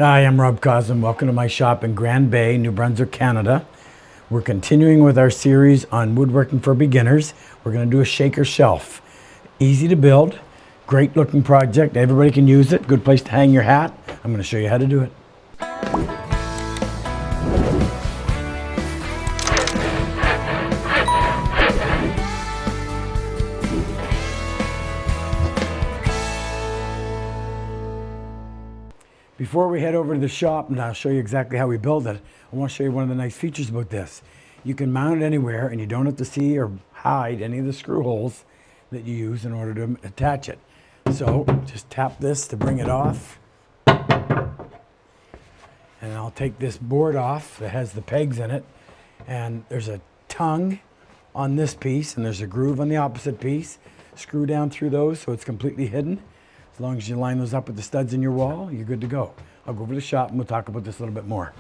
Hi, I'm Rob Cosman. Welcome to my shop in Grand Bay, New Brunswick, Canada. We're continuing with our series on woodworking for beginners. We're going to do a shaker shelf. Easy to build, great looking project. Everybody can use it. Good place to hang your hat. I'm going to show you how to do it. Before we head over to the shop and I'll show you exactly how we build it, I want to show you one of the nice features about this. You can mount it anywhere and you don't have to see or hide any of the screw holes that you use in order to attach it. So just tap this to bring it off. And I'll take this board off that has the pegs in it. And there's a tongue on this piece and there's a groove on the opposite piece. Screw down through those so it's completely hidden. As long as you line those up with the studs in your wall, you're good to go. I'll go over to the shop and we'll talk about this a little bit more.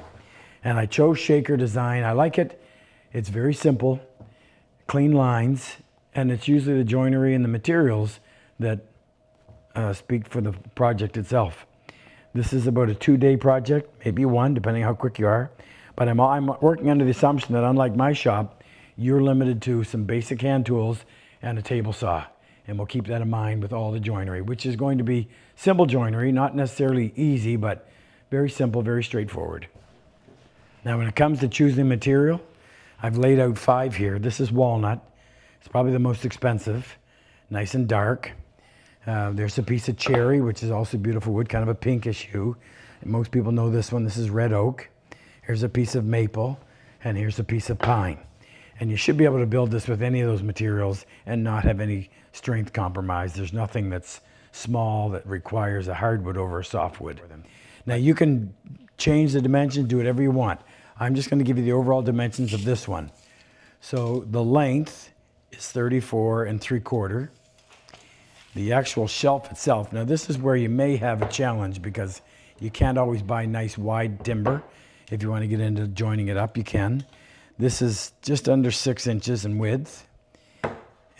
And I chose shaker design. I like it. It's very simple, clean lines, and it's usually the joinery and the materials that speak for the project itself. This is about a 2-day project, maybe one, depending how quick you are. But I'm working under the assumption that unlike my shop, you're limited to some basic hand tools and a table saw. And we'll keep that in mind with all the joinery, which is going to be simple joinery, not necessarily easy, but very simple, very straightforward. Now, when it comes to choosing material, I've laid out 5 here. This is walnut. It's probably the most expensive, nice and dark. There's a piece of cherry, which is also beautiful wood, kind of a pinkish hue. And most people know this one. This is red oak. Here's a piece of maple, and here's a piece of pine. And you should be able to build this with any of those materials and not have any strength compromise. There's nothing that's small that requires a hardwood over a softwood. Now you can change the dimensions, do whatever you want. I'm just going to give you the overall dimensions of this one. So the length is 34 3/4. The actual shelf itself, now this is where you may have a challenge because you can't always buy nice wide timber. If you want to get into joining it up, you can. This is just under 6 inches in width,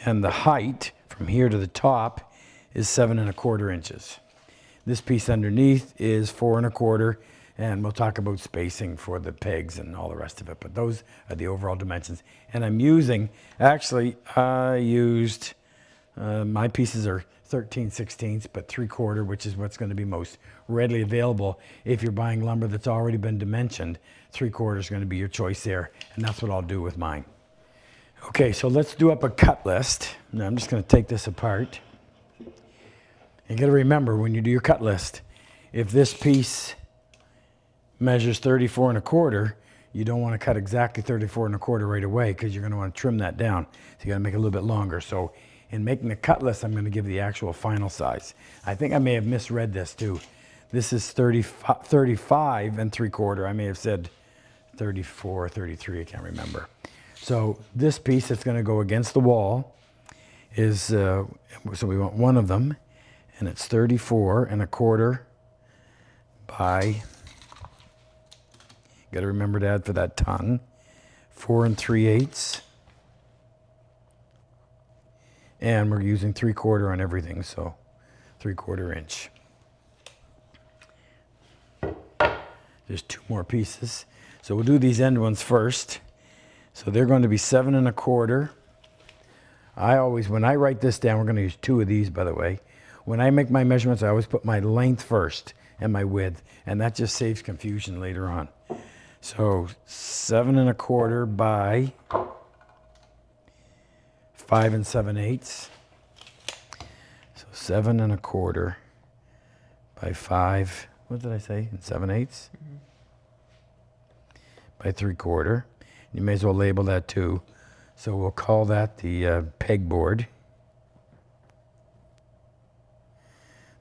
and the height from here to the top is 7 1/4 inches. This piece underneath is 4 1/4, and we'll talk about spacing for the pegs and all the rest of it, but those are the overall dimensions. And I'm using, actually, I used, my pieces are 13/16, but 3/4, which is what's going to be most readily available. If you're buying lumber that's already been dimensioned, 3/4 is going to be your choice there, and that's what I'll do with mine. Okay, so let's do up a cut list. Now I'm just going to take this apart. You got to remember when you do your cut list, if this piece measures 34 1/4, you don't want to cut exactly 34 1/4 right away because you're going to want to trim that down. So you got to make it a little bit longer. So in making the cut list, I'm going to give the actual final size. I think I may have misread this too. This is 35 3/4. I may have said 34, 33, I can't remember. So this piece that's going to go against the wall is, so we want one of them, and it's 34 1/4 by, got to remember to add for that tongue, 4 3/8. And we're using 3/4 on everything, so 3/4 inch. There's 2 more pieces. So we'll do these end ones first. So they're going to be 7 1/4. I always, when I write this down, we're going to use 2 of these, by the way. When I make my measurements, I always put my length first and my width, and that just saves confusion later on. So 7 1/4 by 5 7/8. So 7 1/4 by 5, what did I say, 7/8? By 3/4. You may as well label that too. So we'll call that the pegboard.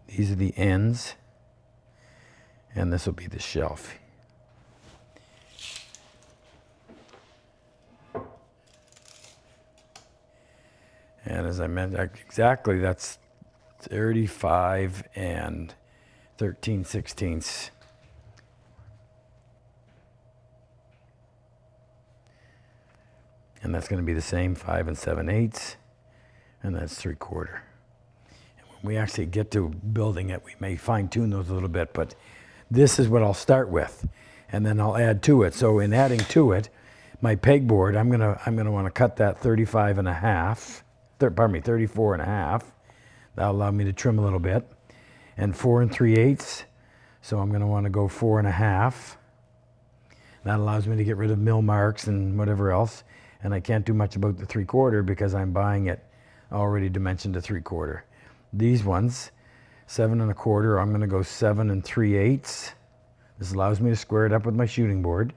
These are the ends, and this will be the shelf. And as I mentioned, exactly, that's 35 13/16. And that's going to be the same, 5 7/8, and that's 3/4. And when we actually get to building it, we may fine tune those a little bit, but this is what I'll start with, and then I'll add to it. So in adding to it, my pegboard, I'm gonna want to cut that 35 and a half, 34 and a half. That'll allow me to trim a little bit. And 4 3/8. So I'm gonna want to go 4 and a half. That allows me to get rid of mill marks and whatever else. And I can't do much about the 3/4 because I'm buying it already dimensioned to 3/4. These ones, 7 1/4, I'm gonna go 7 3/8. This allows me to square it up with my shooting board.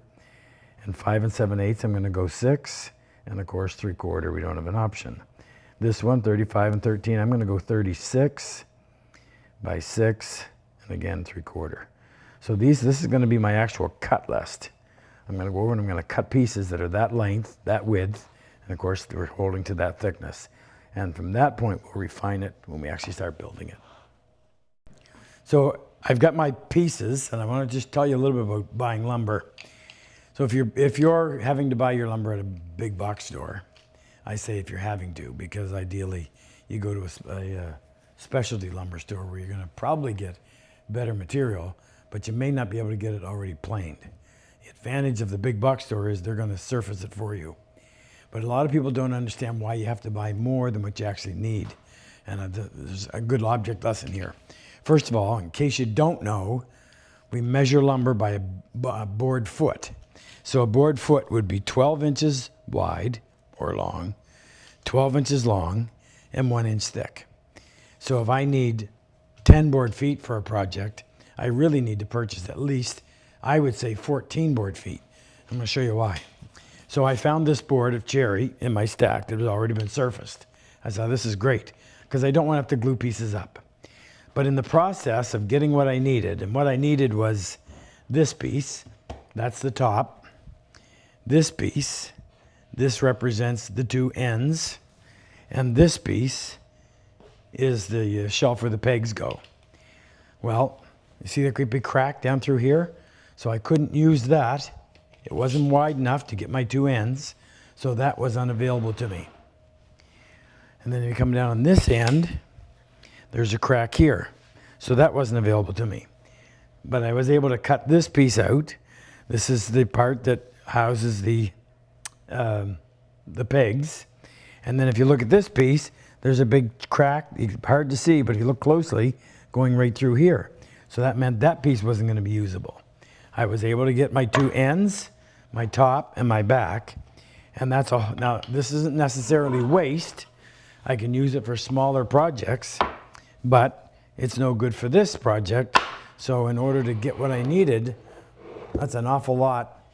And 5 7/8, I'm gonna go 6. And of course 3/4, we don't have an option. This one, 35 and 13, I'm gonna go 36 by 6, and again 3/4. So this is gonna be my actual cut list. I'm gonna go over and I'm gonna cut pieces that are that length, that width, and of course we're holding to that thickness. And from that point, we'll refine it when we actually start building it. So I've got my pieces, and I want to just tell you a little bit about buying lumber. So if you're having to buy your lumber at a big box store, I say if you're having to, because ideally you go to a specialty lumber store where you're going to probably get better material, but you may not be able to get it already planed. The advantage of the big box store is they're going to surface it for you. But a lot of people don't understand why you have to buy more than what you actually need. And there's a good object lesson here. First of all, in case you don't know, we measure lumber by a board foot. So a board foot would be 12 inches wide or long, 12 inches long, and 1 inch thick. So if I need 10 board feet for a project, I really need to purchase at least, I would say 14 board feet. I'm going to show you why. So I found this board of cherry in my stack that had already been surfaced. I thought this is great because I don't want to have to glue pieces up. But in the process of getting what I needed, and what I needed was this piece, that's the top. This piece, this represents the two ends. And this piece is the shelf where the pegs go. Well, you see that great big crack down through here? So I couldn't use that. It wasn't wide enough to get my two ends, so that was unavailable to me. And then if you come down on this end, there's a crack here. So that wasn't available to me. But I was able to cut this piece out. This is the part that houses the pegs. And then if you look at this piece, there's a big crack. It's hard to see, but if you look closely, going right through here. So that meant that piece wasn't going to be usable. I was able to get my two ends, my top and my back, and that's all. Now, this isn't necessarily waste. I can use it for smaller projects, but it's no good for this project. So in order to get what I needed, that's an awful lot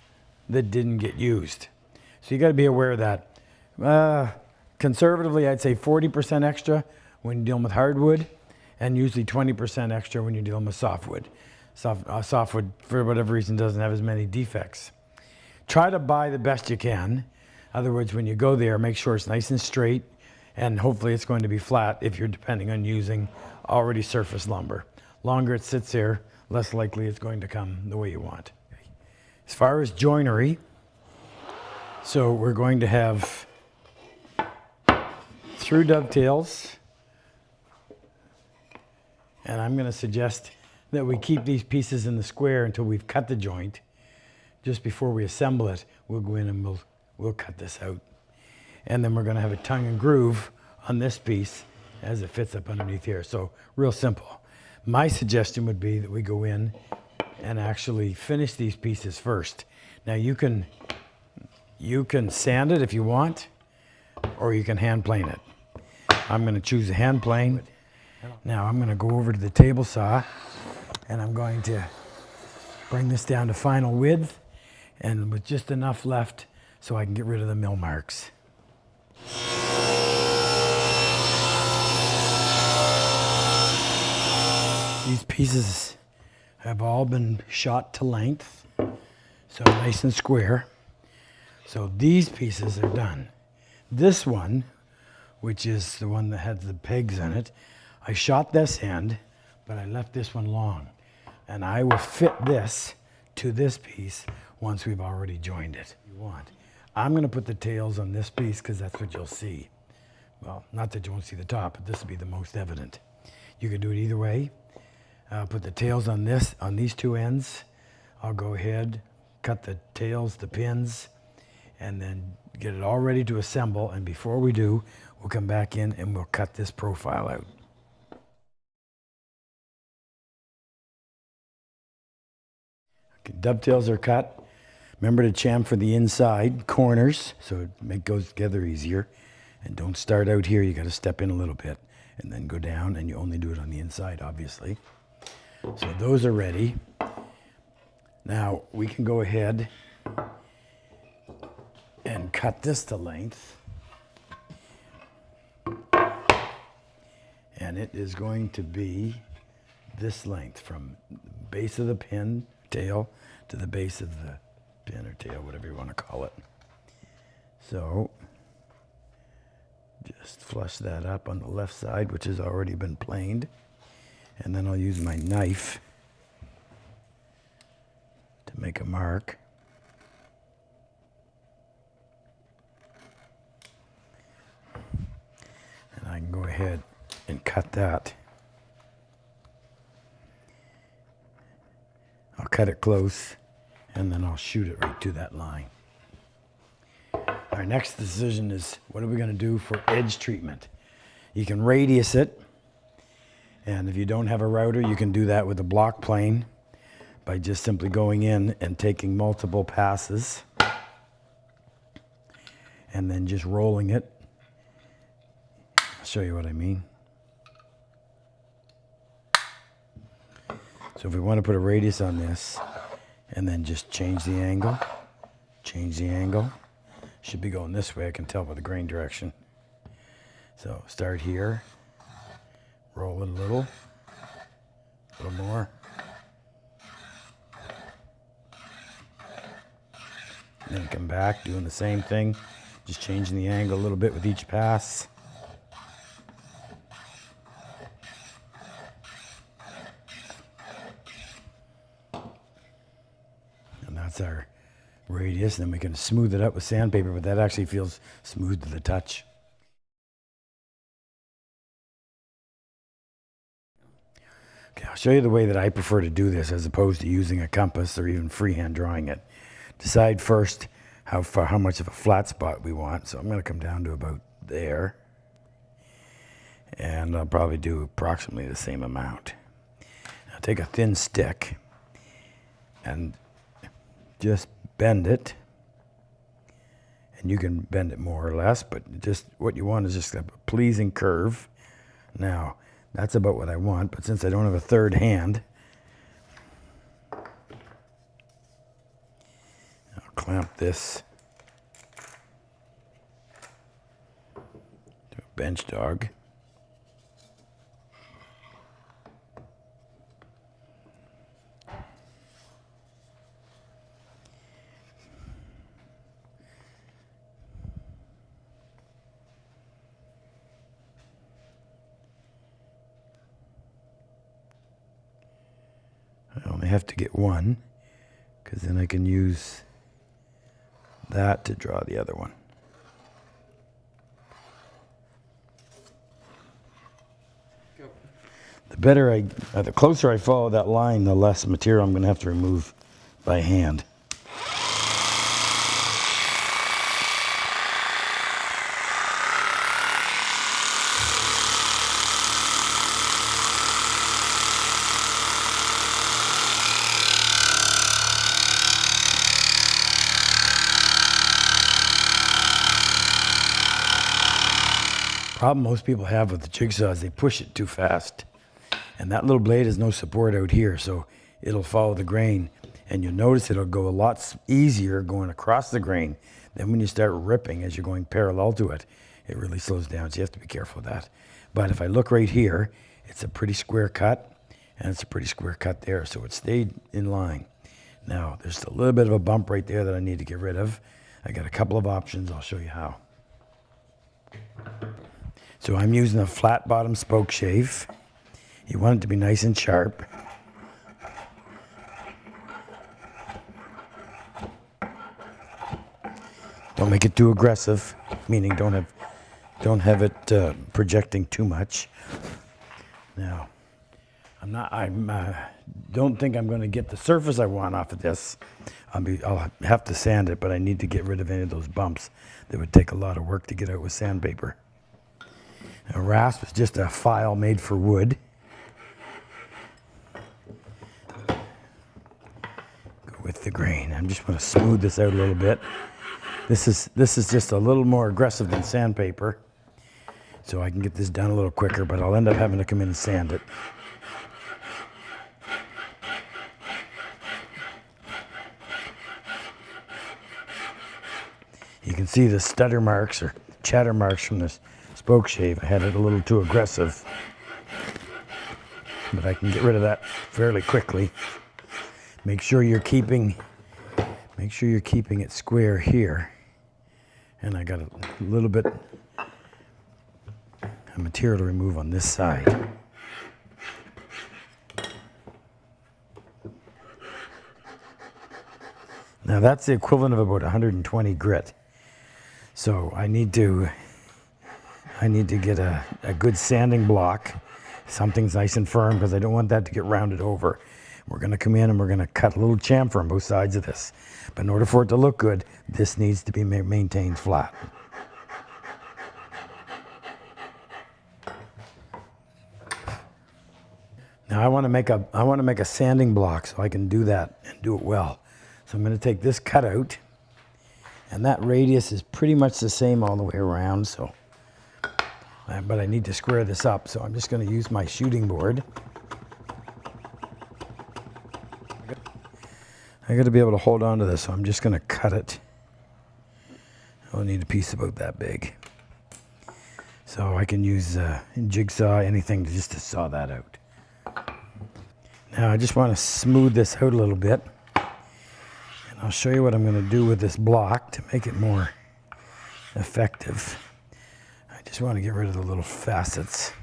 that didn't get used. So you got to be aware of that. Conservatively, I'd say 40% extra when you're dealing with hardwood, and usually 20% extra when you're dealing with softwood. Softwood, for whatever reason, doesn't have as many defects. Try to buy the best you can. In other words, when you go there, make sure it's nice and straight, and hopefully it's going to be flat if you're depending on using already surfaced lumber. Longer it sits there, less likely it's going to come the way you want. As far as joinery, so we're going to have through dovetails, and I'm going to suggest that we keep these pieces in the square until we've cut the joint. Just before we assemble it, we'll go in and we'll cut this out. And then we're going to have a tongue and groove on this piece as it fits up underneath here. So real simple. My suggestion would be that we go in and actually finish these pieces first. Now you can sand it if you want, or you can hand plane it. I'm going to choose a hand plane. Now I'm going to go over to the table saw, and I'm going to bring this down to final width, and with just enough left so I can get rid of the mill marks. These pieces have all been shot to length, so nice and square. So these pieces are done. This one, which is the one that had the pegs in it, I shot this end, but I left this one long. And I will fit this to this piece once we've already joined it. I'm going to put the tails on this piece because that's what you'll see. Well, not that you won't see the top, but this will be the most evident. You can do it either way. I'll put the tails on these two ends. I'll go ahead, cut the tails, the pins, and then get it all ready to assemble. And before we do, we'll come back in and we'll cut this profile out. Okay, dovetails are cut. Remember to chamfer the inside corners so it goes together easier. And don't start out here. You got to step in a little bit and then go down, and you only do it on the inside, obviously. So those are ready. Now we can go ahead and cut this to length. And it is going to be this length from the base of the pin tail to the base of the pin or tail, whatever you want to call it. So just flush that up on the left side, which has already been planed. And then I'll use my knife to make a mark. And I can go ahead and cut that. I'll cut it close, and then I'll shoot it right to that line. Our next decision is, what are we going to do for edge treatment? You can radius it, and if you don't have a router, you can do that with a block plane by just simply going in and taking multiple passes and then just rolling it. I'll show you what I mean. So if we want to put a radius on this and then just change the angle, should be going this way, I can tell by the grain direction. So start here, roll it a little more. And then come back, doing the same thing, just changing the angle a little bit with each pass. And that's our radius. Then we can smooth it up with sandpaper, but that actually feels smooth to the touch. Okay, I'll show you the way that I prefer to do this as opposed to using a compass or even freehand drawing it. Decide first how much of a flat spot we want. So I'm going to come down to about there. And I'll probably do approximately the same amount. Now take a thin stick and just bend it. And you can bend it more or less, but just what you want is just a pleasing curve. Now, that's about what I want, but since I don't have a third hand, I'll clamp this to a bench dog. I only have to get one, because then I can use that to draw the other one. Go. The closer I follow that line, the less material I'm going to have to remove by hand. Problem most people have with the jigsaw is they push it too fast. And that little blade has no support out here, so it'll follow the grain. And you'll notice it'll go a lot easier going across the grain than when you start ripping as you're going parallel to it. It really slows down, so you have to be careful of that. But if I look right here, it's a pretty square cut, and it's a pretty square cut there, so it stayed in line. Now, there's a little bit of a bump right there that I need to get rid of. I got a couple of options. I'll show you how. So I'm using a flat bottom spoke shave. You want it to be nice and sharp. Don't make it too aggressive, meaning don't have it projecting too much. Now, I'm don't think I'm going to get the surface I want off of this. I'll have to sand it, but I need to get rid of any of those bumps that would take a lot of work to get out with sandpaper. A rasp is just a file made for wood. Go with the grain. I'm just going to smooth this out a little bit. This is just a little more aggressive than sandpaper, so I can get this done a little quicker, but I'll end up having to come in and sand it. You can see the stutter marks or chatter marks from this spoke shave. I had it a little too aggressive, but I can get rid of that fairly quickly. Make sure you're keeping it square here. And I got a little bit of material to remove on this side. Now that's the equivalent of about 120 grit. So I need to get a good sanding block. Something's nice and firm because I don't want that to get rounded over. We're going to come in and we're going to cut a little chamfer on both sides of this. But in order for it to look good, this needs to be maintained flat. Now I want to make a sanding block so I can do that and do it well. So I'm going to take this cutout, and that radius is pretty much the same all the way around. So, but I need to square this up, so I'm just going to use my shooting board. I got to be able to hold on to this, so I'm just going to cut it. I'll need a piece about that big. So I can use jigsaw, anything just to saw that out. Now I just want to smooth this out a little bit. And I'll show you what I'm going to do with this block to make it more effective. I just want to get rid of the little facets.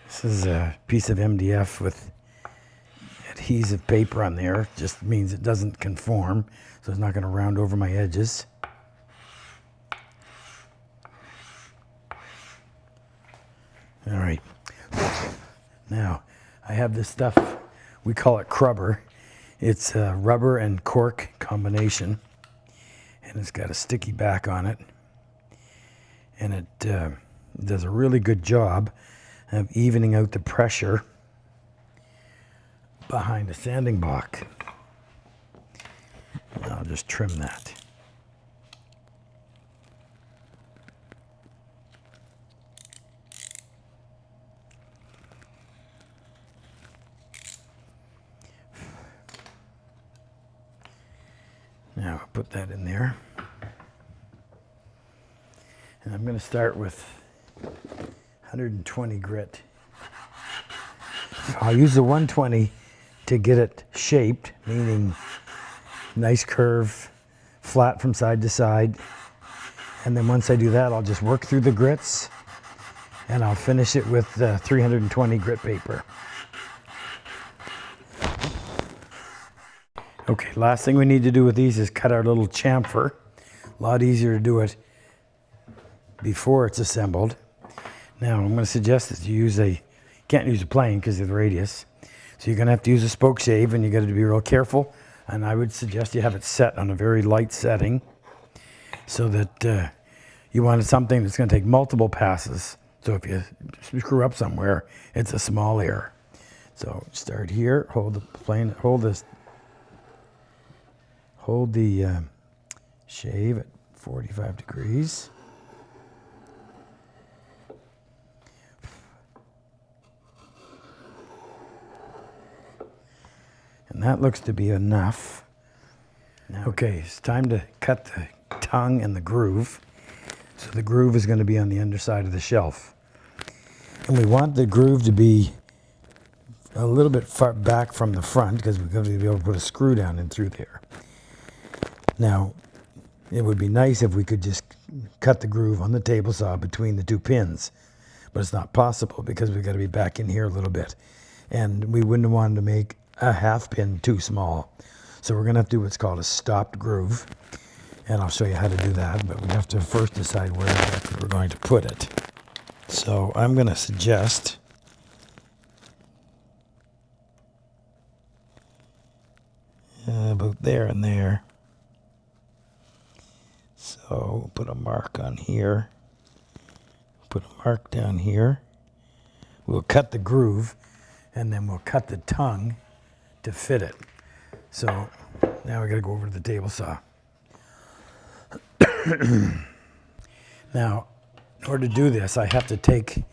This is a piece of MDF with adhesive paper on there. Just means it doesn't conform, so it's not going to round over my edges. All right. Now, I have this stuff, we call it crubber. It's a rubber and cork combination, and it's got a sticky back on it. And it does a really good job of evening out the pressure behind the sanding block. I'll just trim that. Now I'll put that in there. And I'm going to start with 120 grit. I'll use the 120 to get it shaped, meaning nice curve, flat from side to side. And then once I do that, I'll just work through the grits and I'll finish it with the 320 grit paper. Okay, last thing we need to do with these is cut our little chamfer. A lot easier to do it before it's assembled. Now, I'm going to suggest that you can't use a plane because of the radius. So you're going to have to use a spoke shave, and you got to be real careful. And I would suggest you have it set on a very light setting so that you want something that's going to take multiple passes. So if you screw up somewhere, it's a small error. So start here, hold the plane, hold the shave at 45 degrees. And that looks to be enough. Okay, it's time to cut the tongue and the groove. So the groove is going to be on the underside of the shelf. And we want the groove to be a little bit far back from the front because we're going to be able to put a screw down in through there. Now, it would be nice if we could just cut the groove on the table saw between the two pins, but it's not possible because we've got to be back in here a little bit. And we wouldn't want to make a half pin too small. So we're going to have to do what's called a stopped groove, and I'll show you how to do that, but we have to first decide where exactly we're going to put it. So I'm going to suggest about there and there. So put a mark on here. Put a mark down here. We'll cut the groove, and then we'll cut the tongue to fit it. So now we got to go over to the table saw. Now, in order to do this, I have to take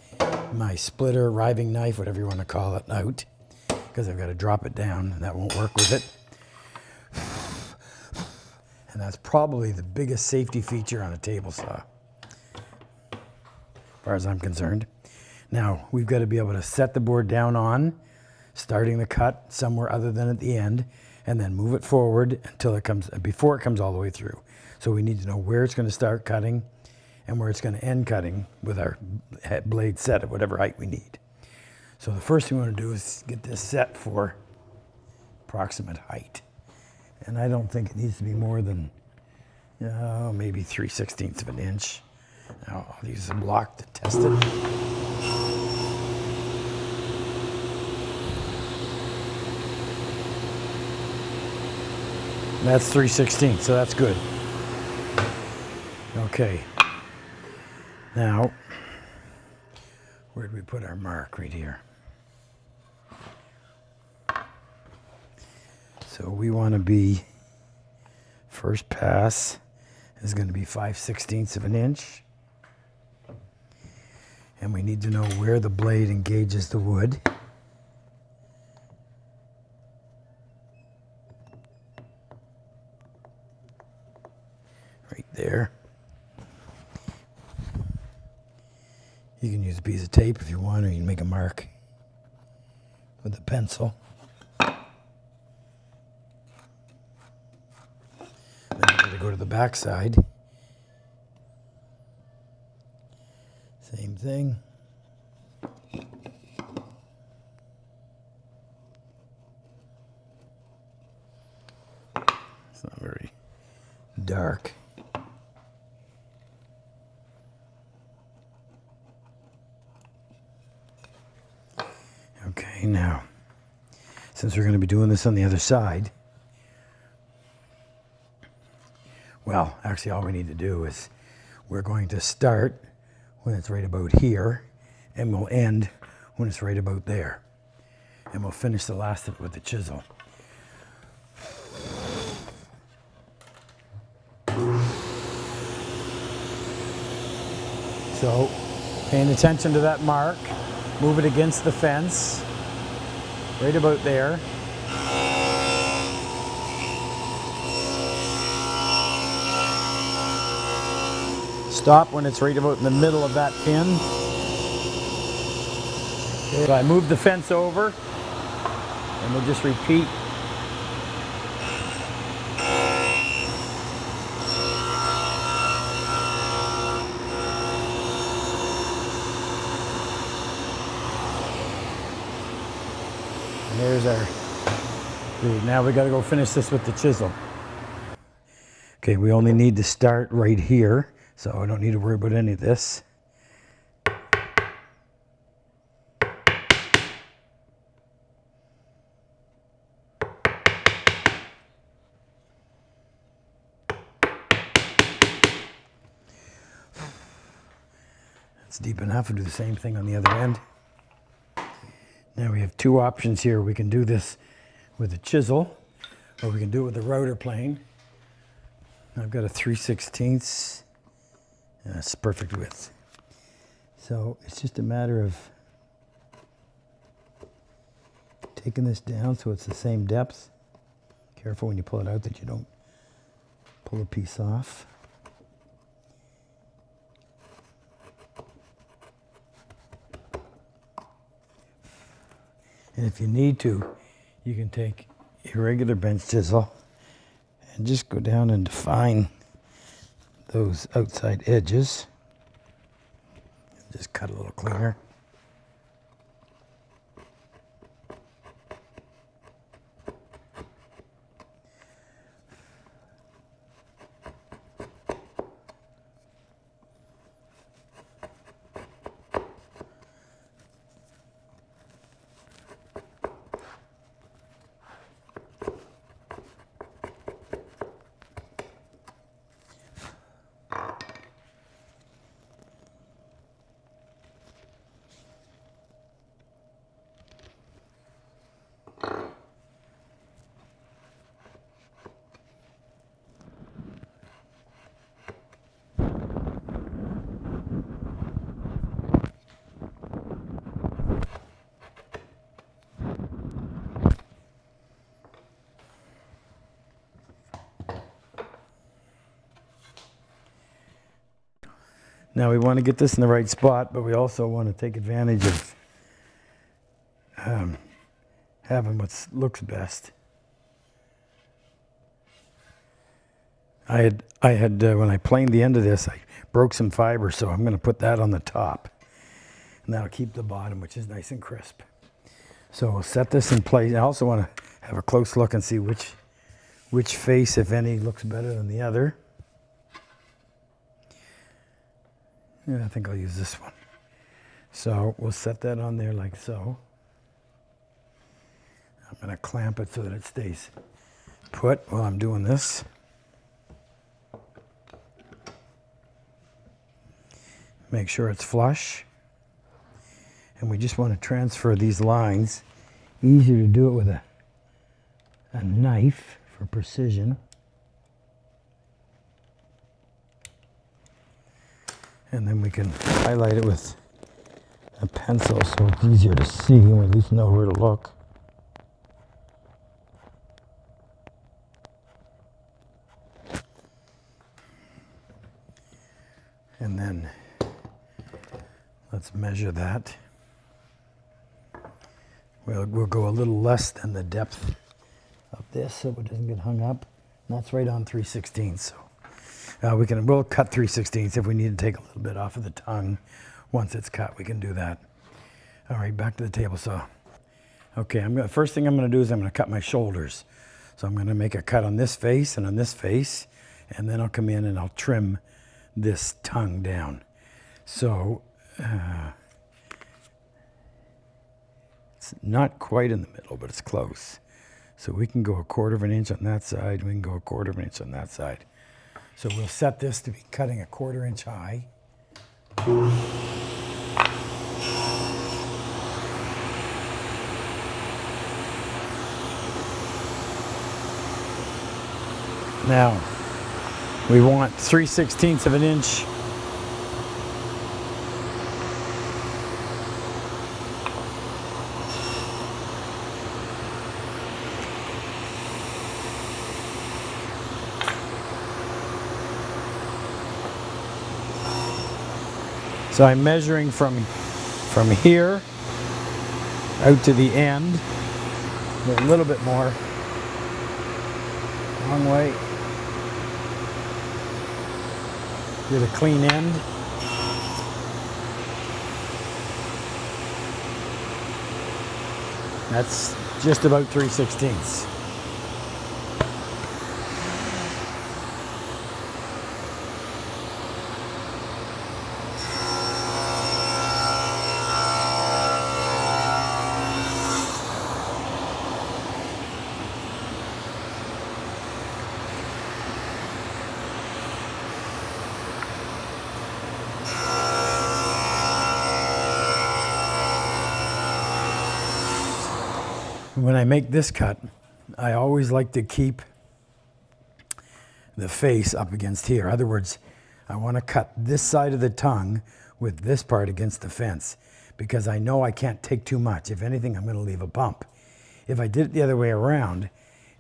my splitter, riving knife, whatever you want to call it, out, because I've got to drop it down, and that won't work with it. And that's probably the biggest safety feature on a table saw, as far as I'm concerned. Now, we've got to be able to set the board down on, starting the cut somewhere other than at the end, and then move it forward until it comes, before it comes all the way through. So we need to know where it's going to start cutting and where it's going to end cutting with our blade set at whatever height we need. So the first thing we want to do is get this set for approximate height. And I don't think it needs to be more than maybe 3/16 of an inch. Now I'll use a block to test it. That's 3/16, so that's good. Okay. Now, where did we put our mark? Right here. So we want to be, first pass is going to be 5/16 of an inch. And we need to know where the blade engages the wood. Right there. You can use a piece of tape if you want, or you can make a mark with a pencil. Then you got to go to the back side. Same thing. It's not very dark. Okay, now, since we're going to be doing this on the other side, well, actually all we need to do is we're going to start when it's right about here, and we'll end when it's right about there. And we'll finish the last of it with the chisel. So, paying attention to that mark, move it against the fence, right about there. Stop when it's right about in the middle of that pin. Okay. So I move the fence over, and we'll just repeat. And there's our groove. Now we got to go finish this with the chisel. Okay, we only need to start right here, so I don't need to worry about any of this. It's deep enough. We'll do the same thing on the other end. Now we have two options here. We can do this with a chisel, or we can do it with a router plane. I've got a 3/16. That's perfect width. So it's just a matter of taking this down so it's the same depth. Careful when you pull it out that you don't pull a piece off. And if you need to, you can take a regular bench chisel and just go down and define those outside edges. Just cut a little cleaner. Now we want to get this in the right spot, but we also want to take advantage of having what looks best. I had when I planed the end of this, I broke some fiber, so I'm going to put that on the top. And that'll keep the bottom, which is nice and crisp. So we'll set this in place. I also want to have a close look and see which face, if any, looks better than the other. Yeah, I think I'll use this one. So we'll set that on there like so. I'm going to clamp it so that it stays put while I'm doing this. Make sure it's flush. And we just want to transfer these lines. Easier to do it with a knife for precision. And then we can highlight it with a pencil so it's easier to see and we at least know where to look. And then let's measure that. We'll go a little less than the depth of this so it doesn't get hung up. And that's right on 3/16. So we'll cut 3/16 if we need to take a little bit off of the tongue. Once it's cut, we can do that. All right, back to the table saw. Okay, first thing I'm going to do is I'm going to cut my shoulders. So I'm going to make a cut on this face and on this face, and then I'll come in and I'll trim this tongue down. So it's not quite in the middle, but it's close. So we can go 1/4 inch on that side, we can go 1/4 inch on that side. So we'll set this to be cutting 1/4 inch high. Now, we want 3/16 of an inch. So I'm measuring from here out to the end, a little bit more, long way. Get a clean end. That's just about 3/16. When I make this cut, I always like to keep the face up against here. In other words, I want to cut this side of the tongue with this part against the fence because I know I can't take too much. If anything, I'm going to leave a bump. If I did it the other way around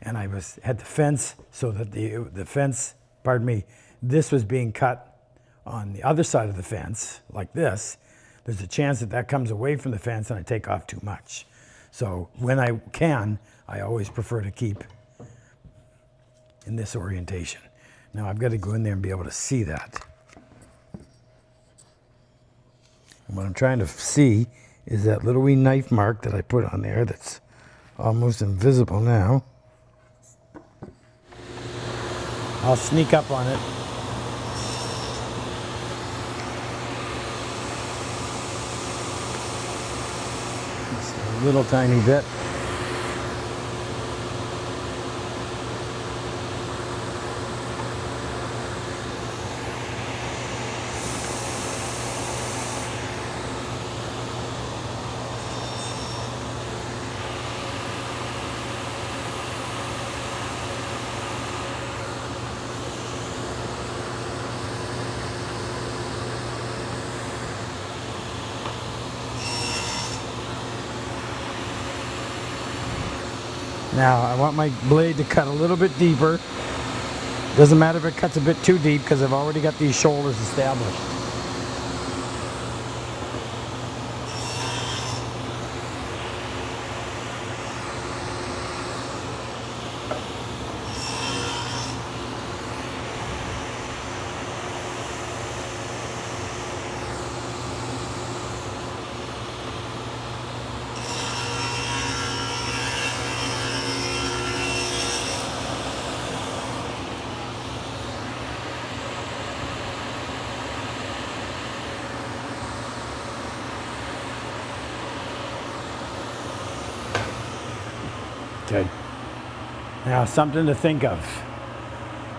and I had the fence so that the fence, pardon me, this was being cut on the other side of the fence like this, there's a chance that that comes away from the fence and I take off too much. So when I can, I always prefer to keep in this orientation. Now I've got to go in there and be able to see that. And what I'm trying to see is that little wee knife mark that I put on there that's almost invisible now. I'll sneak up on it. Little tiny bit. Now I want my blade to cut a little bit deeper. Doesn't matter if it cuts a bit too deep because I've already got these shoulders established. Okay. Now, something to think of.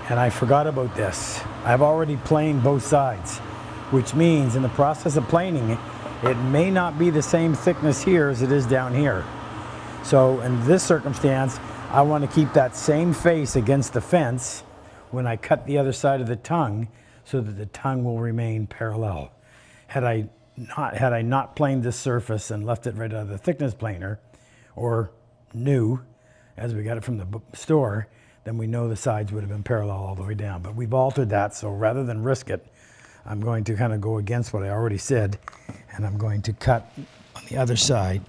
And I forgot about this. I've already planed both sides, which means in the process of planing it, it may not be the same thickness here as it is down here. So in this circumstance, I want to keep that same face against the fence when I cut the other side of the tongue so that the tongue will remain parallel. Had I not planed this surface and left it right out of the thickness planer, or new, as we got it from the store, then we know the sides would have been parallel all the way down. But we've altered that, so rather than risk it, I'm going to kind of go against what I already said, and I'm going to cut on the other side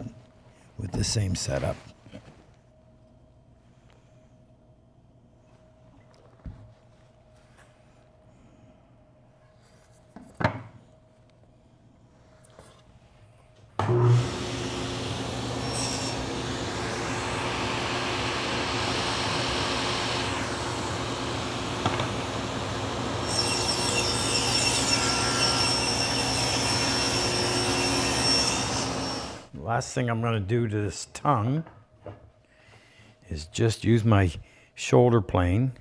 with the same setup. Last thing I'm going to do to this tongue is just use my shoulder plane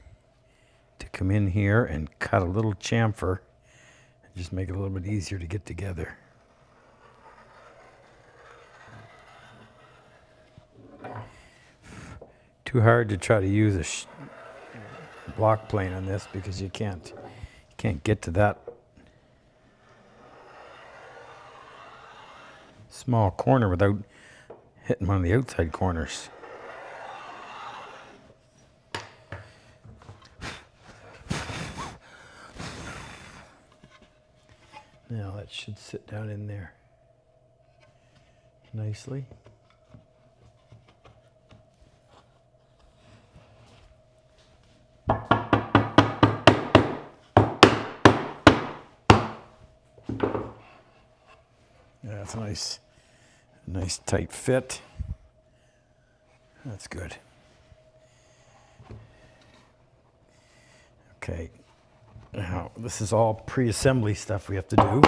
to come in here and cut a little chamfer and just make it a little bit easier to get together. Too hard to try to use a block plane on this because you can't get to that small corner without hitting one of the outside corners. Now that should sit down in there nicely. Yeah, that's a nice tight fit. That's good. Okay, now this is all pre-assembly stuff we have to do.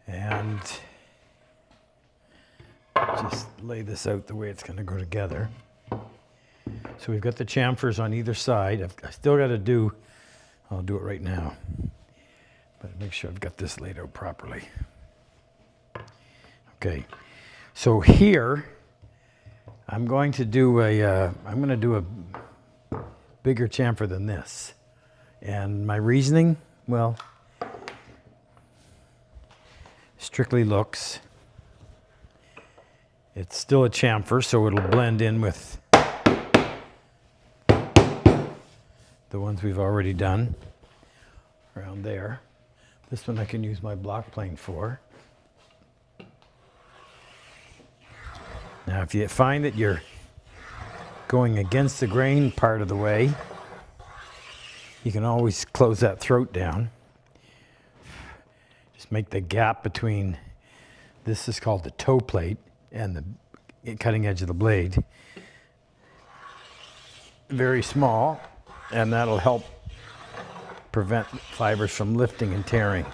And just lay this out the way it's going to go together. So we've got the chamfers on either side. I still got to do, I'll do it right now. But make sure I've got this laid out properly. Okay, so here I'm going to do a bigger chamfer than this. And my reasoning, well, strictly looks. It's still a chamfer, so it'll blend in with the ones we've already done around there. This one I can use my block plane for. Now if you find that you're going against the grain part of the way, you can always close that throat down. Just make the gap between, this is called the toe plate, and the cutting edge of the blade very small, and that'll help prevent fibers from lifting and tearing.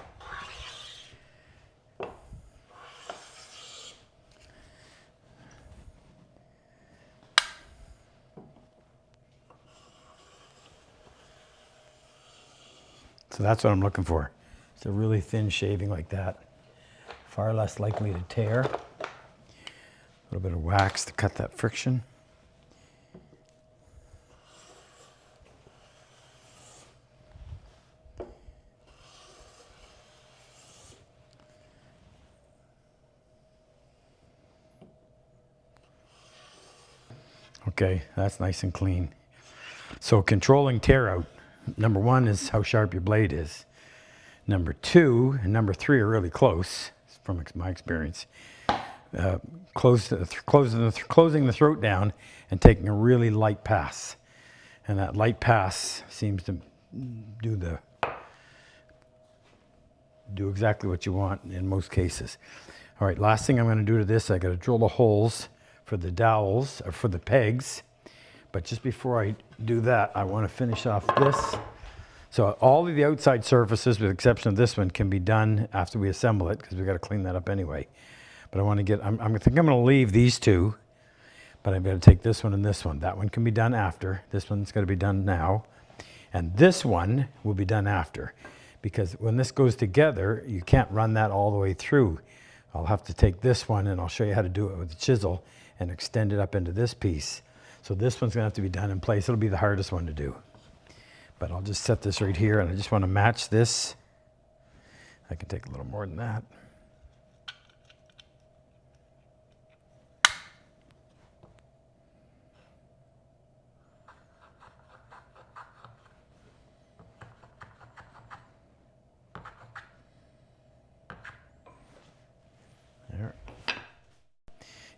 So that's what I'm looking for. It's a really thin shaving like that. Far less likely to tear. A little bit of wax to cut that friction. Okay, that's nice and clean. So controlling tear out, number one is how sharp your blade is. Number two and number three are really close, from my experience. closing the throat down and taking a really light pass. And that light pass seems to do exactly what you want in most cases. All right, last thing I'm going to do to this, I got to drill the holes for the dowels, or for the pegs. But just before I do that, I want to finish off this. So all of the outside surfaces, with the exception of this one, can be done after we assemble it, because we've got to clean that up anyway. But I want to get, I think I'm going to leave these two, but I'm going to take this one and this one. That one can be done after. This one's going to be done now. And this one will be done after, because when this goes together, you can't run that all the way through. I'll have to take this one, and I'll show you how to do it with the chisel and extend it up into this piece. So this one's going to have to be done in place. It'll be the hardest one to do. But I'll just set this right here, and I just want to match this. I can take a little more than that. There.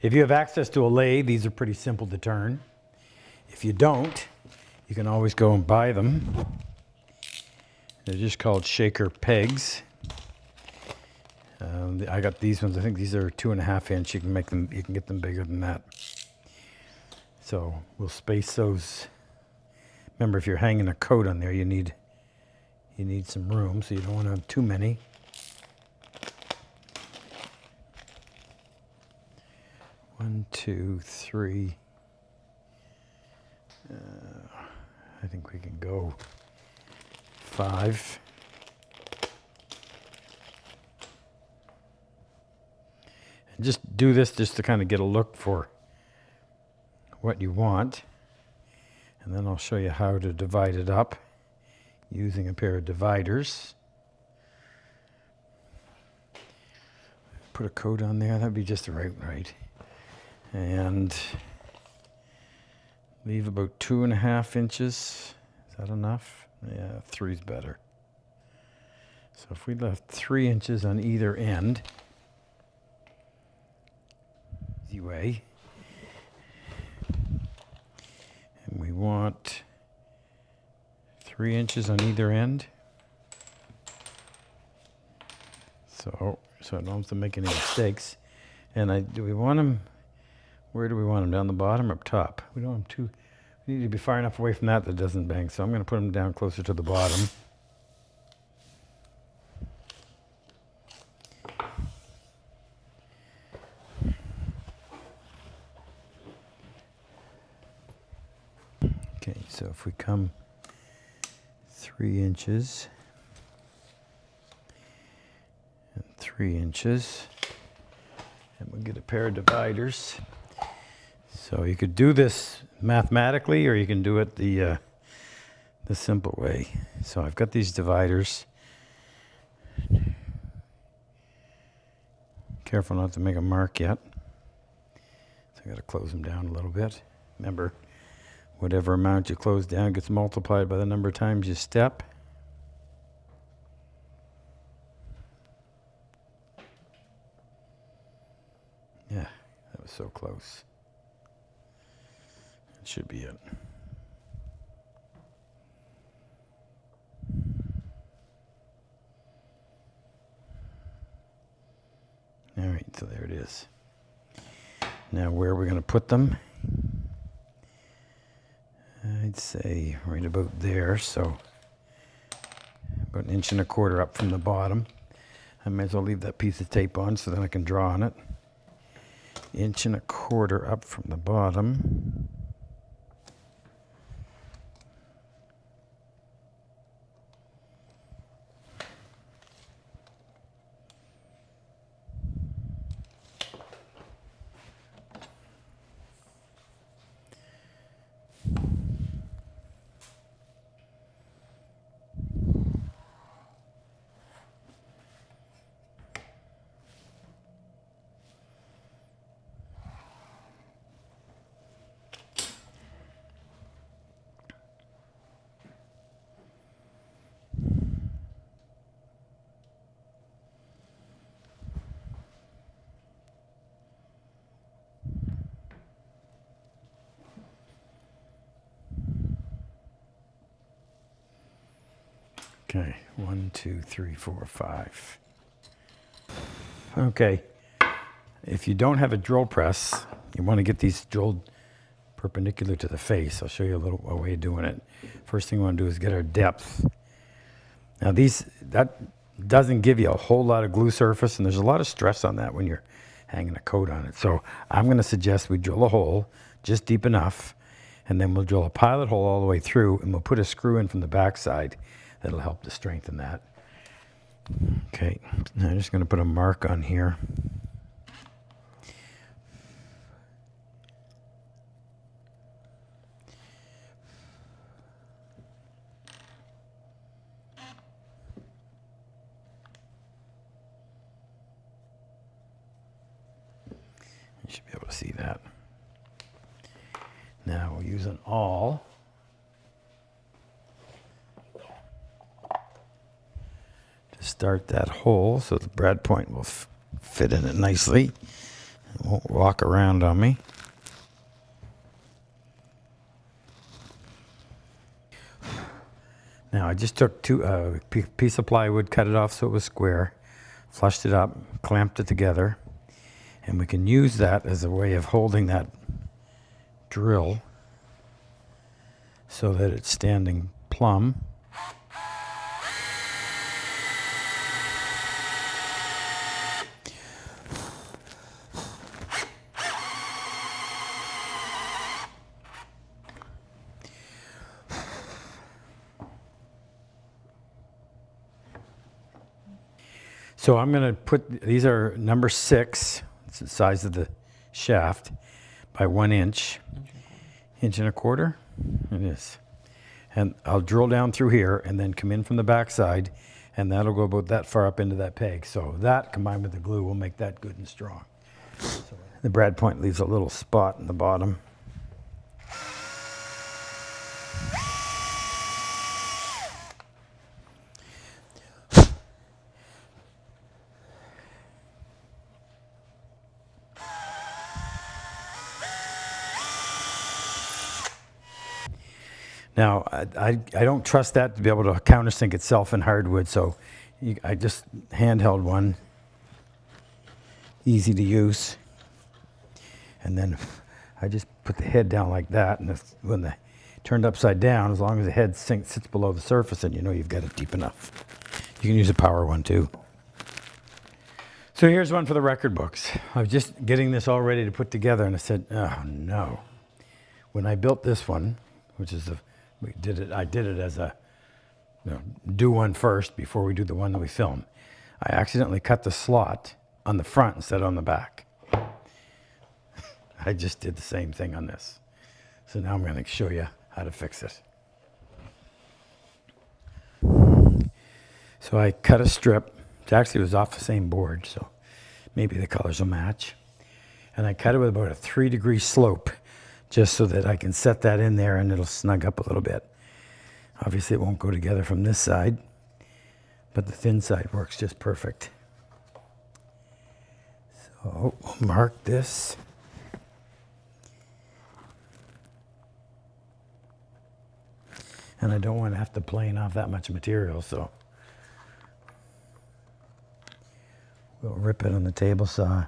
If you have access to a lathe, these are pretty simple to turn. If you don't, you can always go and buy them. They're just called shaker pegs. I got these ones. I think these are 2.5 inch. You can make them. You can get them bigger than that. So we'll space those. Remember, if you're hanging a coat on there, you need some room, so you don't want to have too many. One, two, three. I think we can go 5. And just do this just to kind of get a look for what you want. And then I'll show you how to divide it up using a pair of dividers. Put a coat on there, that'd be just the right. And leave about 2.5 inches. Is that enough? Yeah, 3's better. So if we left 3 inches on either end, easy way. And we want 3 inches on either end. So I don't have to make any mistakes. And do we want them? Where do we want them? Down the bottom or up top? We don't want them too. We need to be far enough away from that doesn't bang. So I'm going to put them down closer to the bottom. Okay, so if we come 3 inches and 3 inches, and we'll get a pair of dividers. So you could do this mathematically, or you can do it the simple way. So I've got these dividers. Careful not to make a mark yet. So I got to close them down a little bit. Remember, whatever amount you close down gets multiplied by the number of times you step. Yeah, that was so close. It should be it. All right, so there it is. Now where are we going to put them? I'd say right about there, so about 1.25 inches up from the bottom. I might as well leave that piece of tape on so then I can draw on it. 1.25 inches up from the bottom. Okay, 1, 2, 3, 4, 5. Okay, if you don't have a drill press, you want to get these drilled perpendicular to the face. I'll show you a way of doing it. First thing we want to do is get our depth. Now that doesn't give you a whole lot of glue surface, and there's a lot of stress on that when you're hanging a coat on it. So I'm going to suggest we drill a hole just deep enough, and then we'll drill a pilot hole all the way through, and we'll put a screw in from the backside. That'll help to strengthen that. Okay, now I'm just going to put a mark on here. You should be able to see that. Now we'll use an awl. To start that hole so the brad point will fit in it nicely. It won't walk around on me. Now I just took a piece of plywood, cut it off so it was square, flushed it up, clamped it together, and we can use that as a way of holding that drill so that it's standing plumb. So I'm going to put, these are number 6, it's the size of the shaft, by 1 inch. Inch and a quarter? It is. And I'll drill down through here and then come in from the back side, and that'll go about that far up into that peg. So that combined with the glue will make that good and strong. So the brad point leaves a little spot in the bottom. Now, I don't trust that to be able to countersink itself in hardwood, so I just handheld one, easy to use. And then I just put the head down like that, and when the turned upside down, as long as the head sits below the surface, then you know you've got it deep enough. You can use a power one too. So here's one for the record books. I was just getting this all ready to put together, and I said, oh no. When I built this one, which is I did it as a, do one first before we do the one that we film. I accidentally cut the slot on the front instead of on the back. I just did the same thing on this. So now I'm going to show you how to fix it. So I cut a strip. It actually was off the same board, so maybe the colors will match. And I cut it with about a 3-degree slope, just so that I can set that in there and it'll snug up a little bit. Obviously it won't go together from this side, but the thin side works just perfect. So we'll mark this. And I don't want to have to plane off that much material, so we'll rip it on the table saw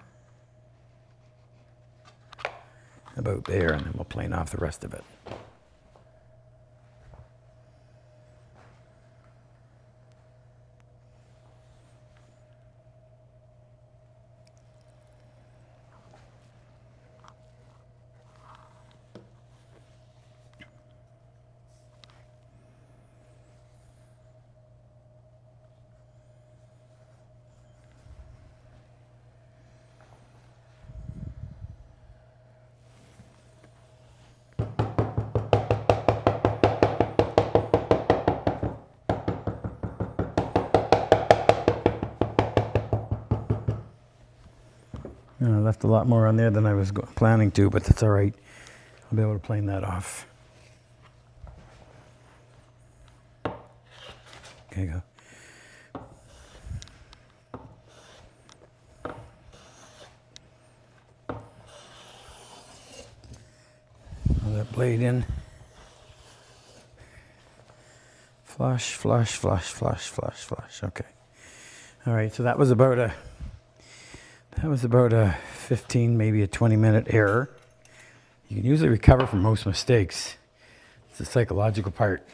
about there, and then we'll plane off the rest of it. I left a lot more on there than I was planning to, but that's all right. I'll be able to plane that off. Okay, go. Pull that blade in. Flush, flush, flush, flush, flush, flush. Okay. All right, so that was about a 15, maybe a 20-minute error. You can usually recover from most mistakes. It's the psychological part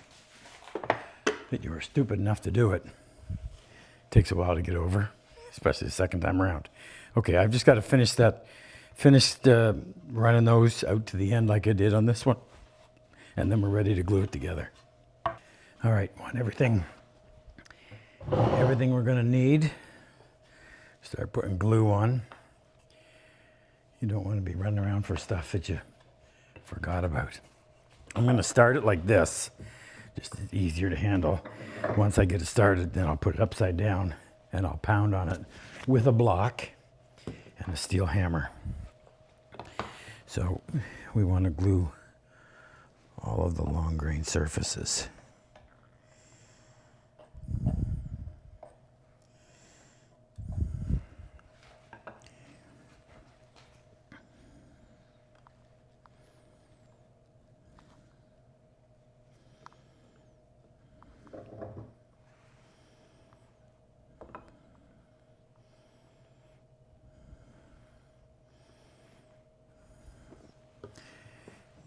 that you were stupid enough to do it. Takes a while to get over, especially the second time around. Okay, I've just got to finish running those out to the end like I did on this one, and then we're ready to glue it together. All right, want everything we're going to need. Start putting glue on. You don't want to be running around for stuff that you forgot about. I'm going to start it like this, just easier to handle. Once I get it started, then I'll put it upside down and I'll pound on it with a block and a steel hammer. So we want to glue all of the long grain surfaces.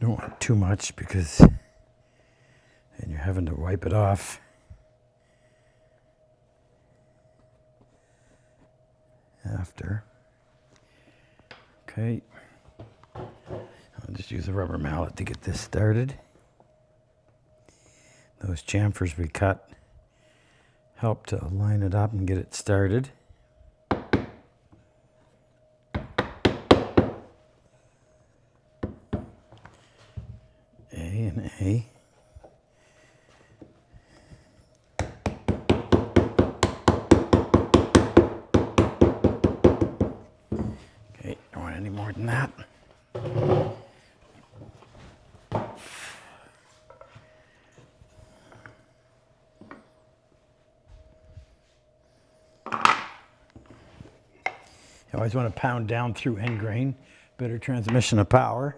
Don't want too much because then you're having to wipe it off. After. Okay. I'll just use a rubber mallet to get this started. Those chamfers we cut help to line it up and get it started. A and A. Okay, don't want any more than that. You always want to pound down through end grain. Better transmission of power.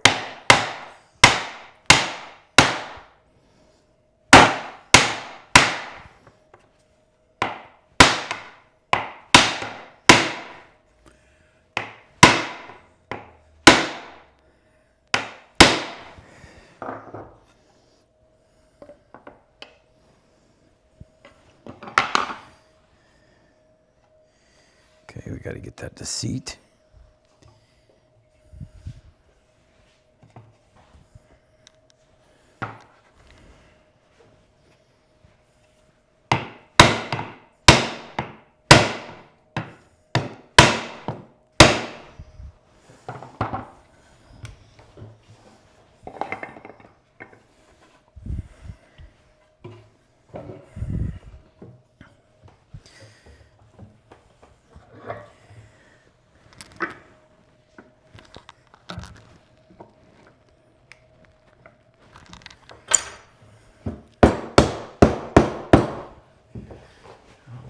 Okay, we got to get that to seat.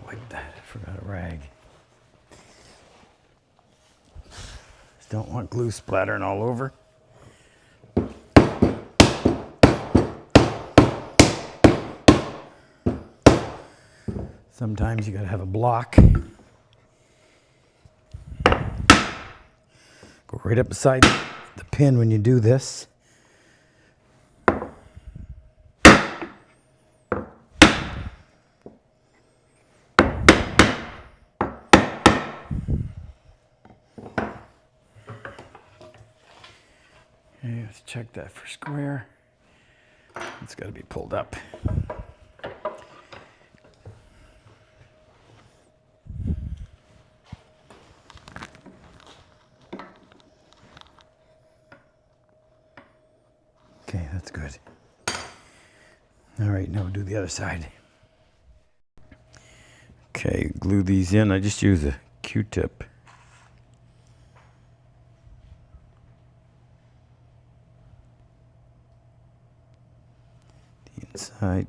Like that, I forgot a rag. Just don't want glue splattering all over. Sometimes you gotta have a block. Go right up beside the pin when you do this. Okay, let's check that for square. It's got to be pulled up. Okay, that's good. All right, now we'll do the other side. Okay, glue these in. I just use a Q-tip. The inside.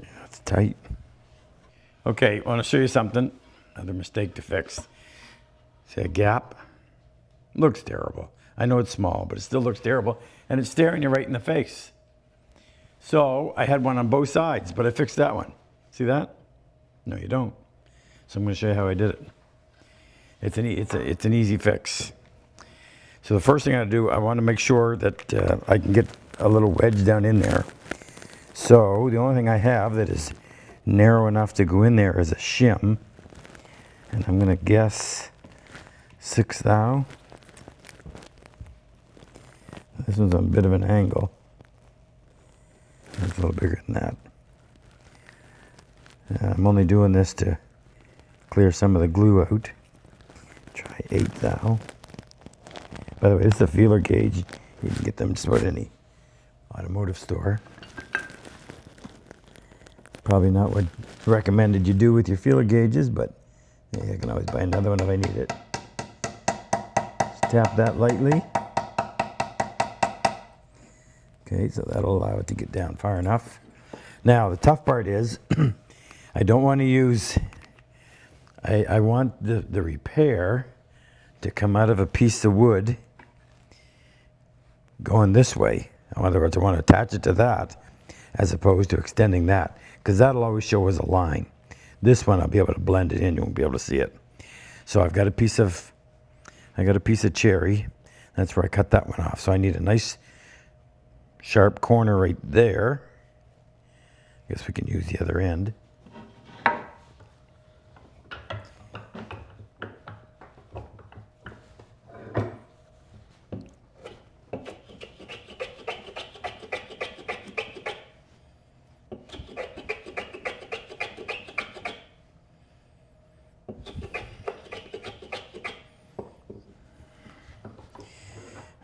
Yeah, it's tight. Okay, I want to show you something. Another mistake to fix. See a gap? Looks terrible. I know it's small, but it still looks terrible. And it's staring you right in the face. So I had one on both sides, but I fixed that one. See that? No, you don't. So I'm going to show you how I did it. It's an easy fix. So the first thing I do, I want to make sure that I can get a little wedge down in there. So the only thing I have that is narrow enough to go in there is a shim. And I'm going to guess 6 thou. This one's on a bit of an angle. It's a little bigger than that. I'm only doing this to clear some of the glue out. Try 8 thou. By the way, this is a feeler gauge. You can get them just about any automotive store. Probably not what recommended you do with your feeler gauges, but yeah, I can always buy another one if I need it. Just tap that lightly. Okay, so that'll allow it to get down far enough. Now, the tough part is, I don't want to use, I want the repair to come out of a piece of wood going this way. In other words, I want to attach it to that as opposed to extending that, because that'll always show as a line. This one, I'll be able to blend it in. You won't be able to see it. So I've got a piece of cherry. That's where I cut that one off. So I need a nice sharp corner right there. I guess we can use the other end.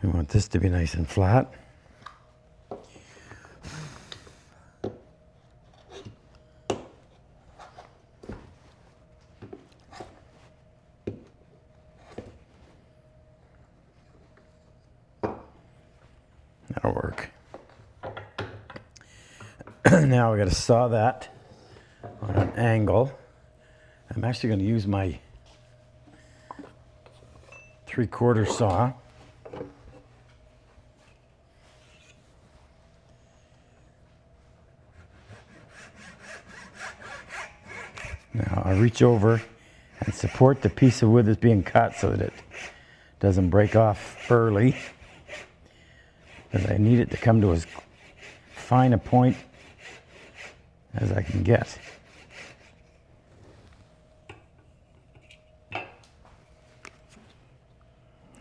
We want this to be nice and flat. That'll work. Now we got to saw that on an angle. I'm actually going to use my 3/4 saw. Now I reach over and support the piece of wood that's being cut so that it doesn't break off early, because I need it to come to as fine a point as I can get.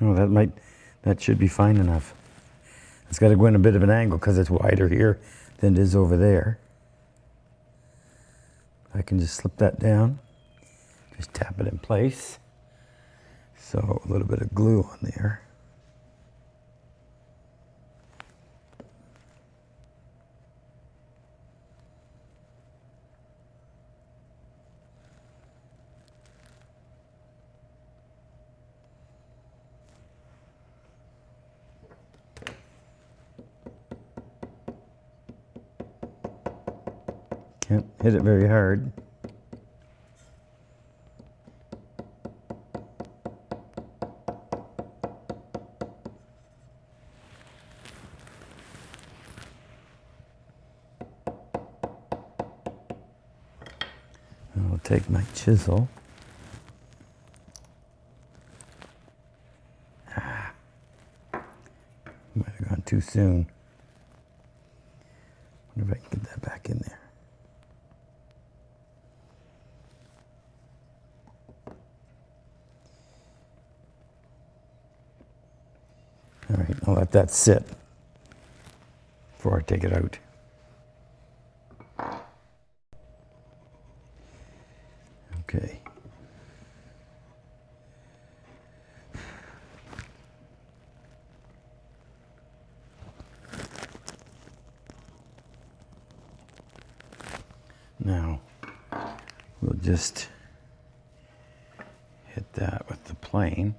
Oh, that should be fine enough. It's got to go in a bit of an angle because it's wider here than it is over there. I can just slip that down, just tap it in place. So a little bit of glue on there. Can't hit it very hard. I'll take my chisel. Might have gone too soon. Wonder if I can get that back in there. All right, I'll let that sit before I take it out. Okay. Now, we'll just hit that with the plane.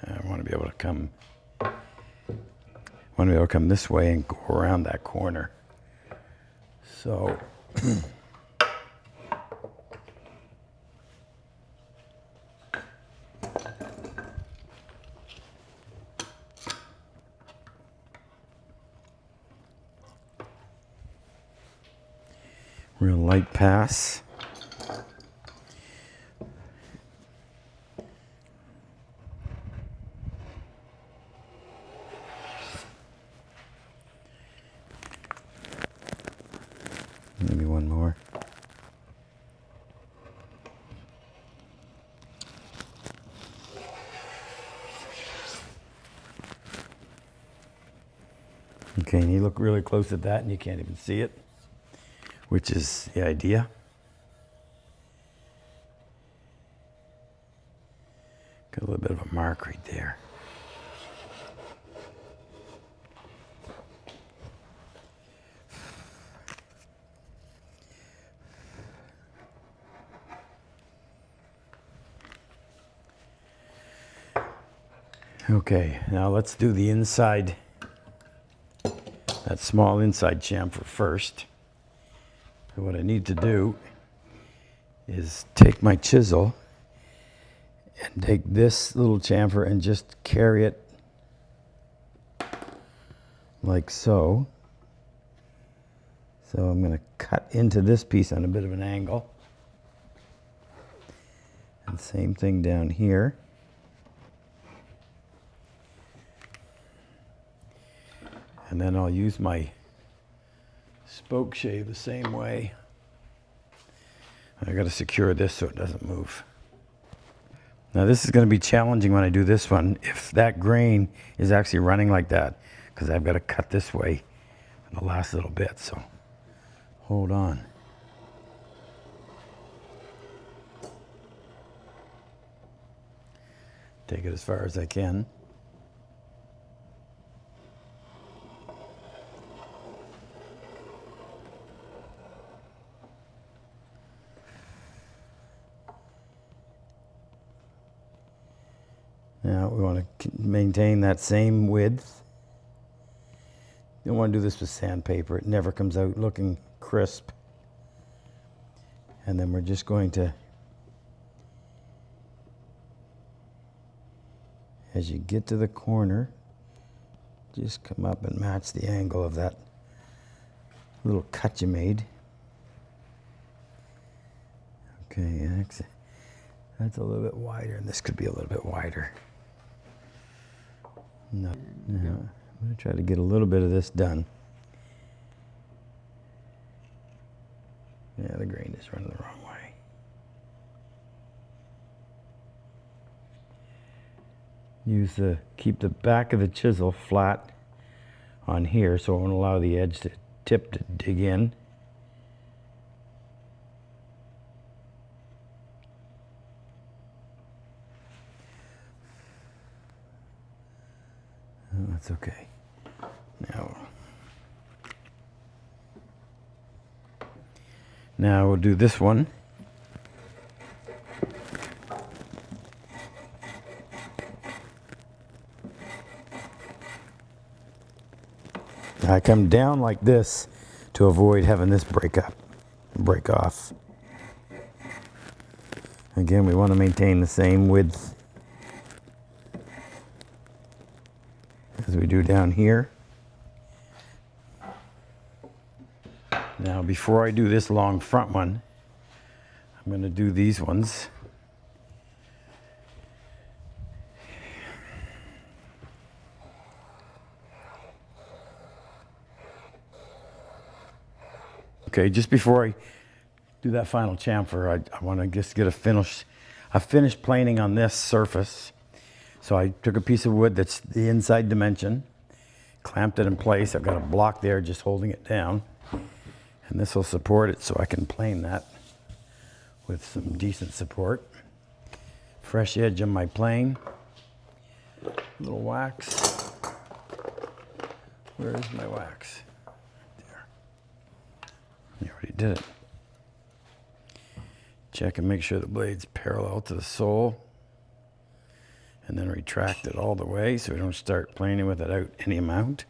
I want to be able to come this way and go around that corner. So real light pass. Maybe one more. Okay, and you look really close at that and you can't even see it, which is the idea. Got a little bit of a mark right there. Okay, now let's do the inside, that small inside chamfer first. So what I need to do is take my chisel and take this little chamfer and just carry it like so. So I'm going to cut into this piece on a bit of an angle. And same thing down here. And then I'll use my spoke shave the same way. I got to secure this so it doesn't move. Now this is going to be challenging when I do this one, if that grain is actually running like that, because I've got to cut this way in the last little bit, so hold on. Take it as far as I can. Now we want to maintain that same width. You don't want to do this with sandpaper. It never comes out looking crisp. And then we're just going to, as you get to the corner, just come up and match the angle of that little cut you made. Okay, that's a little bit wider, and this could be a little bit wider. No, I'm going to try to get a little bit of this done. Yeah, the grain is running the wrong way. Keep the back of the chisel flat on here so it won't allow the edge to tip to dig in. Oh, that's okay. Now we'll do this one. I come down like this to avoid having this break off. Again, we want to maintain the same width as we do down here. Now, before I do this long front one, I'm going to do these ones. Okay, just before I do that final chamfer, I want to just get a finished planing on this surface. So I took a piece of wood that's the inside dimension, clamped it in place. I've got a block there just holding it down. And this will support it so I can plane that with some decent support. Fresh edge on my plane. A little wax. Where is my wax? There. I already did it. Check and make sure the blade's parallel to the sole. And then retract it all the way so we don't start planing with it out any amount.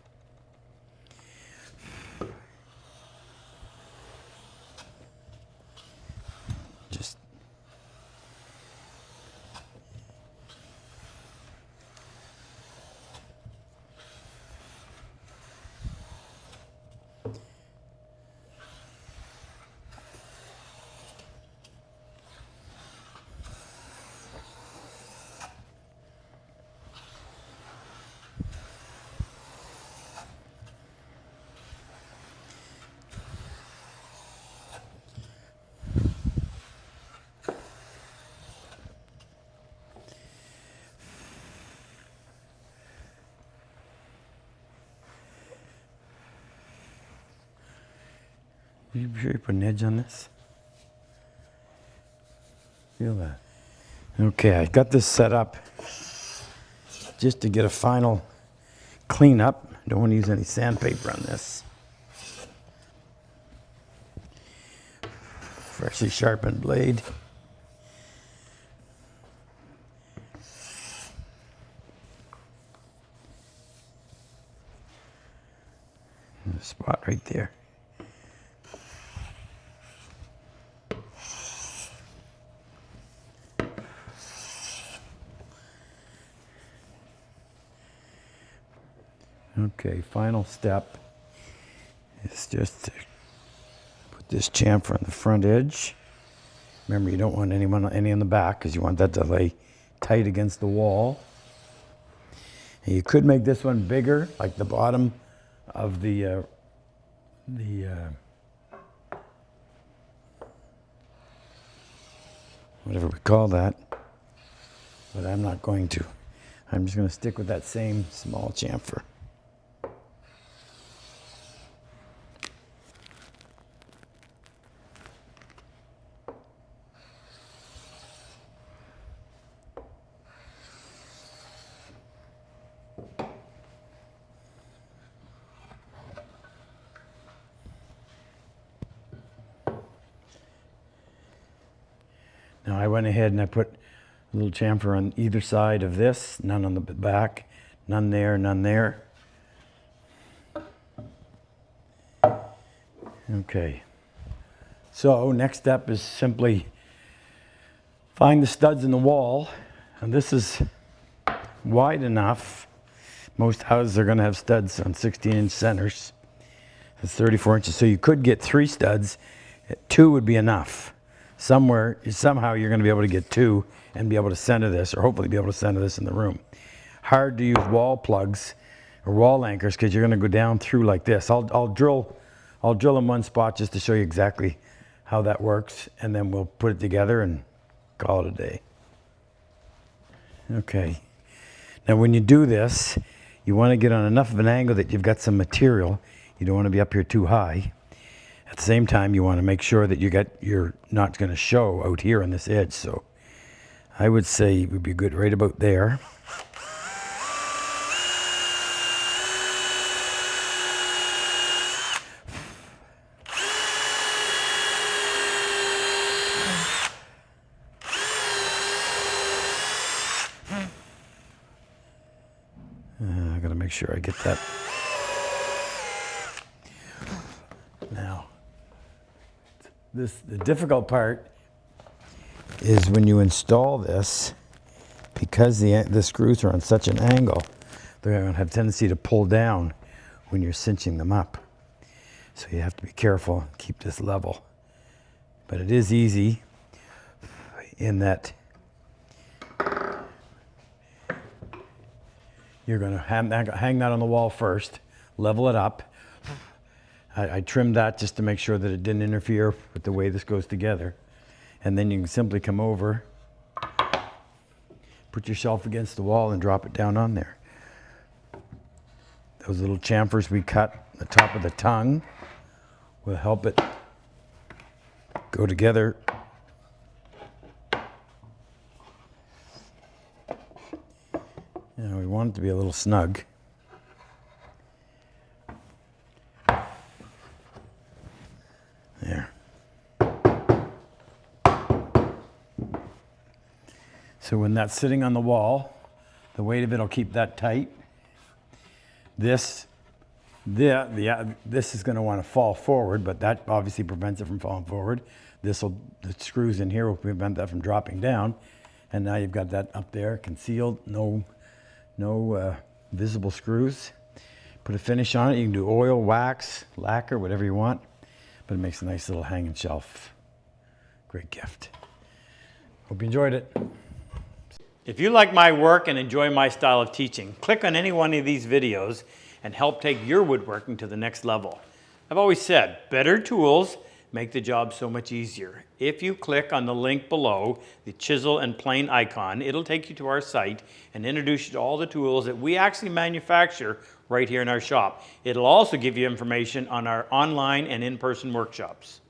You sure you put an edge on this? Feel that? Okay, I got this set up just to get a final clean up. Don't want to use any sandpaper on this. Freshly sharpened blade. And a spot right there. Okay, final step is just to put this chamfer on the front edge. Remember, you don't want any on the back because you want that to lay tight against the wall. And you could make this one bigger, like the bottom of the whatever we call that, but I'm not going to. I'm just going to stick with that same small chamfer. Now I went ahead and I put a little chamfer on either side of this, none on the back, none there, none there. Okay, so next step is simply find the studs in the wall, and this is wide enough. Most houses are going to have studs on 16-inch centers. That's 34 inches, so you could get 3 studs. 2 would be enough. Somehow you're going to be able to get 2 and be able to center this, or hopefully be able to center this in the room. Hard to use wall plugs or wall anchors because you're going to go down through like this. I'll drill in one spot just to show you exactly how that works, and then we'll put it together and call it a day. Okay. Now when you do this, you want to get on enough of an angle that you've got some material. You don't want to be up here too high. At the same time, you want to make sure that you're not going to show out here on this edge. So I would say it would be good right about there. I got to make sure I get that. Now, the difficult part is when you install this, because the screws are on such an angle, they're going to have a tendency to pull down when you're cinching them up. So you have to be careful, keep this level. But it is easy in that you're going to hang that on the wall first, level it up. I trimmed that just to make sure that it didn't interfere with the way this goes together. And then you can simply come over, put your shelf against the wall and drop it down on there. Those little chamfers we cut at the top of the tongue will help it go together. You know, we want it to be a little snug. There. So when that's sitting on the wall, the weight of it will keep that tight. This is going to want to fall forward, but that obviously prevents it from falling forward. The screws in here will prevent that from dropping down. And now you've got that up there, concealed, no visible screws. Put a finish on it. You can do oil, wax, lacquer, whatever you want. But it makes a nice little hanging shelf. Great gift. Hope you enjoyed it. If you like my work and enjoy my style of teaching, click on any one of these videos and help take your woodworking to the next level. I've always said, better tools make the job so much easier. If you click on the link below, the chisel and plane icon, it'll take you to our site and introduce you to all the tools that we actually manufacture right here in our shop. It'll also give you information on our online and in-person workshops.